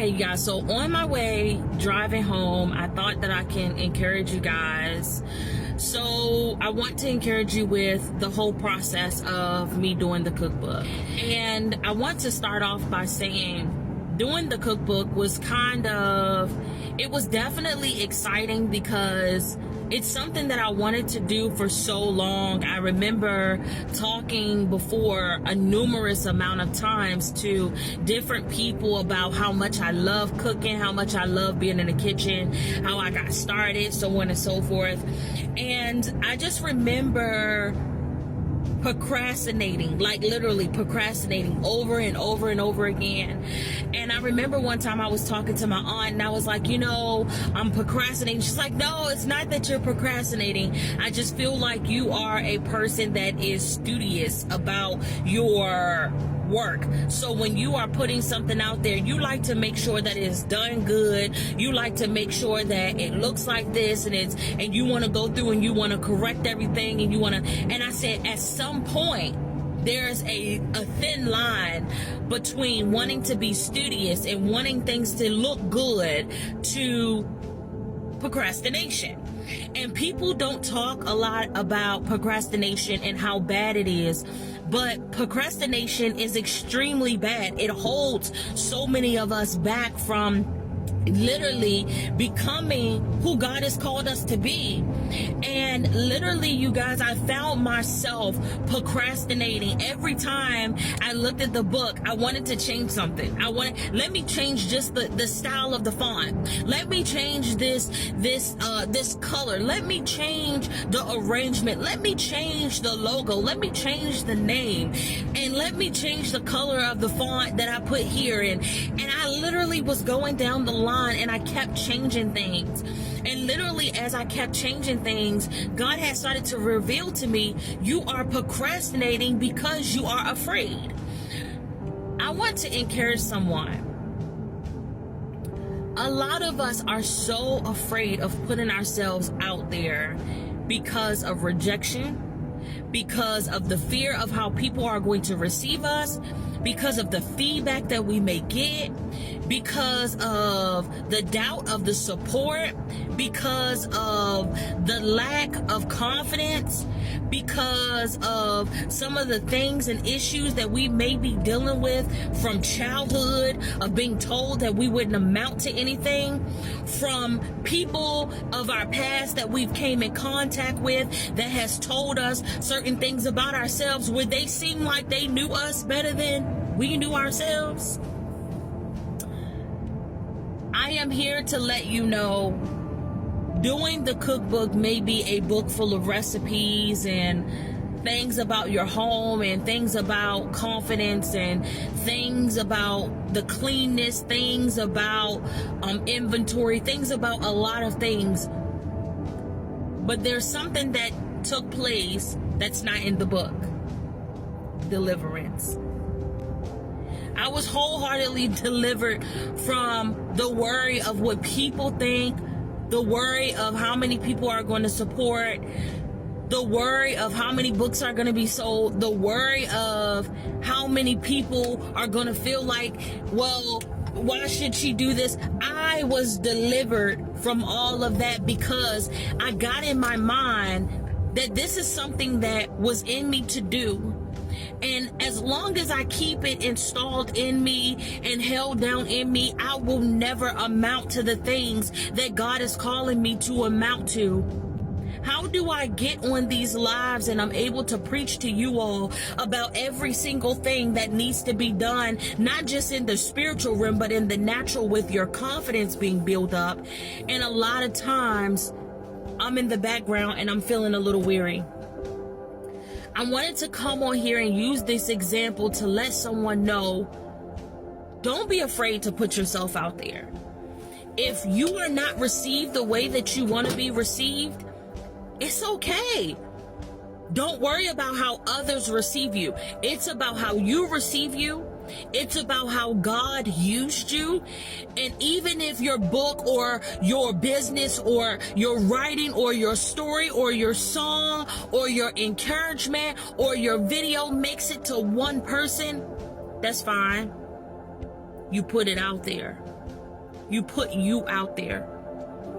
Hey you guys, so on my way driving home, I thought that I can encourage you guys. So I want to encourage you with the whole process of me doing the cookbook. And I want to start off by saying doing the cookbook was it was definitely exciting because it's something that I wanted to do for so long. I remember talking before a numerous amount of times to different people about how much I love cooking, how much I love being in the kitchen, how I got started, so on and so forth. And I just remember procrastinating, like literally procrastinating over and over and over again. And I remember one time I was talking to my aunt and I was like, I'm procrastinating. She's like, no, it's not that you're procrastinating. I just feel like you are a person that is studious about your work. So when you are putting something out there, you like to make sure that it's done good. You like to make sure that it looks like this and you want to go through and you want to correct everything and I said at some point there's a thin line between wanting to be studious and wanting things to look good to procrastination. And people don't talk a lot about procrastination and how bad it is, but procrastination is extremely bad. It holds so many of us back from literally becoming who God has called us to be. And literally, you guys, I found myself procrastinating every time I looked at the book. I wanted to change something. Let me change just the style of the font. Let me change this color. Let me change the arrangement. Let me change the logo. Let me change the name. And let me change the color of the font that I put here. And I literally was going down the line and I kept changing things. And literally as I kept changing things, God had started to reveal to me, you are procrastinating because you are afraid. I want to encourage someone. A lot of us are so afraid of putting ourselves out there because of rejection, because of the fear of how people are going to receive us, because of the feedback that we may get, because of the doubt of the support, because of the lack of confidence, because of some of the things and issues that we may be dealing with from childhood, of being told that we wouldn't amount to anything, from people of our past that we've came in contact with that has told us certain things about ourselves where they seem like they knew us better than we knew ourselves. I am here to let you know, doing the cookbook may be a book full of recipes and things about your home and things about confidence and things about the cleanness, things about inventory, things about a lot of things. But there's something that took place that's not in the book. Deliverance. I was wholeheartedly delivered from the worry of what people think, the worry of how many people are going to support, the worry of how many books are going to be sold, the worry of how many people are going to feel like, well, why should she do this? I was delivered from all of that because I got in my mind that this is something that was in me to do. And as long as I keep it installed in me and held down in me, I will never amount to the things that God is calling me to amount to. How do I get on these lives and I'm able to preach to you all about every single thing that needs to be done, not just in the spiritual realm, but in the natural, with your confidence being built up? And a lot of times I'm in the background and I'm feeling a little weary. I wanted to come on here and use this example to let someone know, don't be afraid to put yourself out there. If you are not received the way that you want to be received, it's okay. Don't worry about how others receive you. It's about how you receive you. It's about how God used you. And even if your book or your business or your writing or your story or your song or your encouragement or your video makes it to one person, that's fine. You put it out there. You put you out there.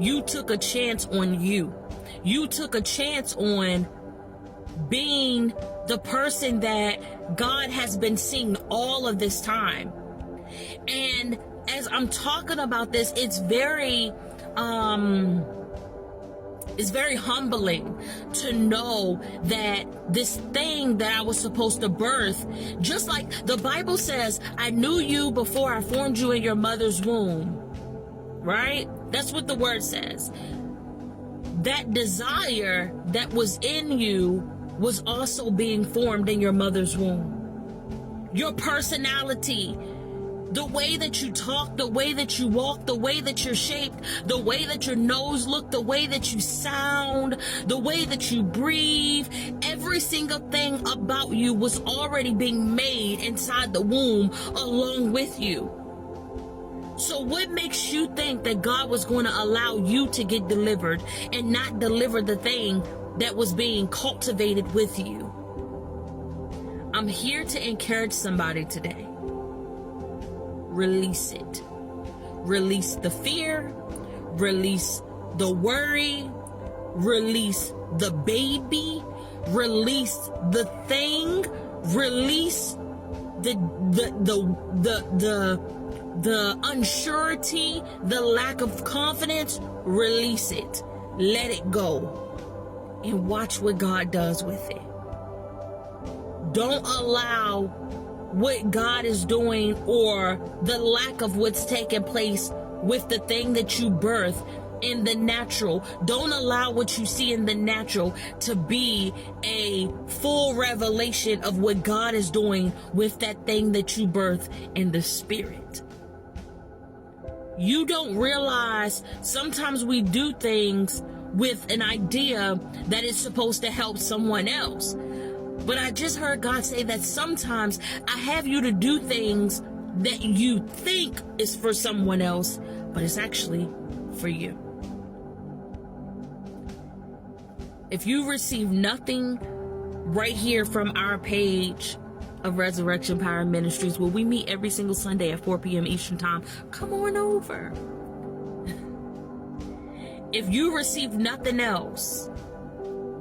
You took a chance on you. You took a chance on being the person that God has been seeing all of this time. And as I'm talking about this, it's very humbling to know that this thing that I was supposed to birth, just like the Bible says, I knew you before I formed you in your mother's womb, right? That's what the word says. That desire that was in you was also being formed in your mother's womb. Your personality, the way that you talk, the way that you walk, the way that you're shaped, the way that your nose look, the way that you sound, the way that you breathe, every single thing about you was already being made inside the womb along with you. So what makes you think that God was going to allow you to get delivered and not deliver the thing that was being cultivated with you? I'm here to encourage somebody today. Release it. Release the fear. Release the worry. Release the baby. Release the thing. Release the unsurety, the lack of confidence. Release it. Let it go. And watch what God does with it. Don't allow what God is doing or the lack of what's taking place with the thing that you birth in the natural. Don't allow what you see in the natural to be a full revelation of what God is doing with that thing that you birth in the spirit. You don't realize sometimes we do things with an idea that it's supposed to help someone else. But I just heard God say that sometimes I have you to do things that you think is for someone else, but it's actually for you. If you receive nothing right here from our page of Resurrection Power Ministries, where we meet every single Sunday at 4 p.m. Eastern Time, come on over. If you receive nothing else,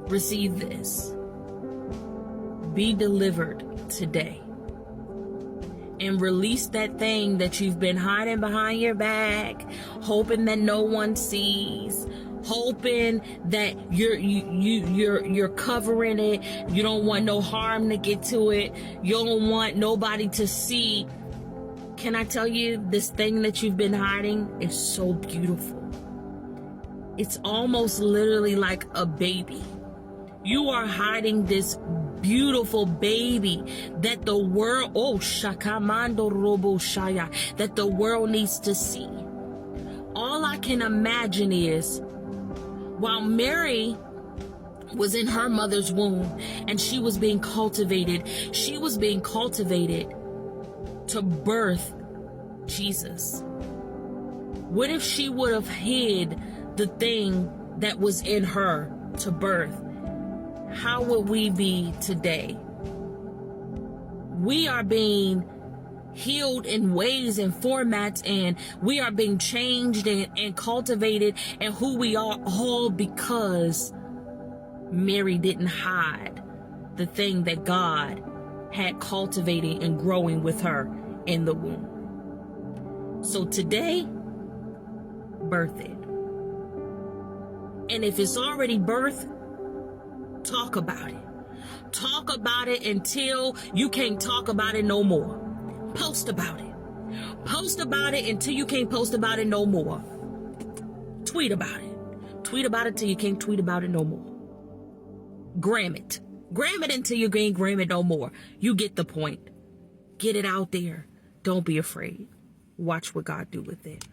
receive this. Be delivered today. And release that thing that you've been hiding behind your back, hoping that no one sees, hoping that you're covering it. You don't want no harm to get to it. You don't want nobody to see. Can I tell you, this thing that you've been hiding is so beautiful. It's almost literally like a baby. You are hiding this beautiful baby that the world, that the world needs to see. All I can imagine is, while Mary was in her mother's womb and she was being cultivated to birth Jesus. What if she would have hid the thing that was in her to birth? How would we be today? We are being healed in ways and formats, and we are being changed and cultivated and who we are, all because Mary didn't hide the thing that God had cultivating and growing with her in the womb. So today, birth it. And if it's already birthed, talk about it. Talk about it until you can't talk about it no more. Post about it. Post about it until you can't post about it no more. Tweet about it. Tweet about it till you can't tweet about it no more. Gram it. Gram it until you can't gram it no more. You get the point. Get it out there. Don't be afraid. Watch what God do with it.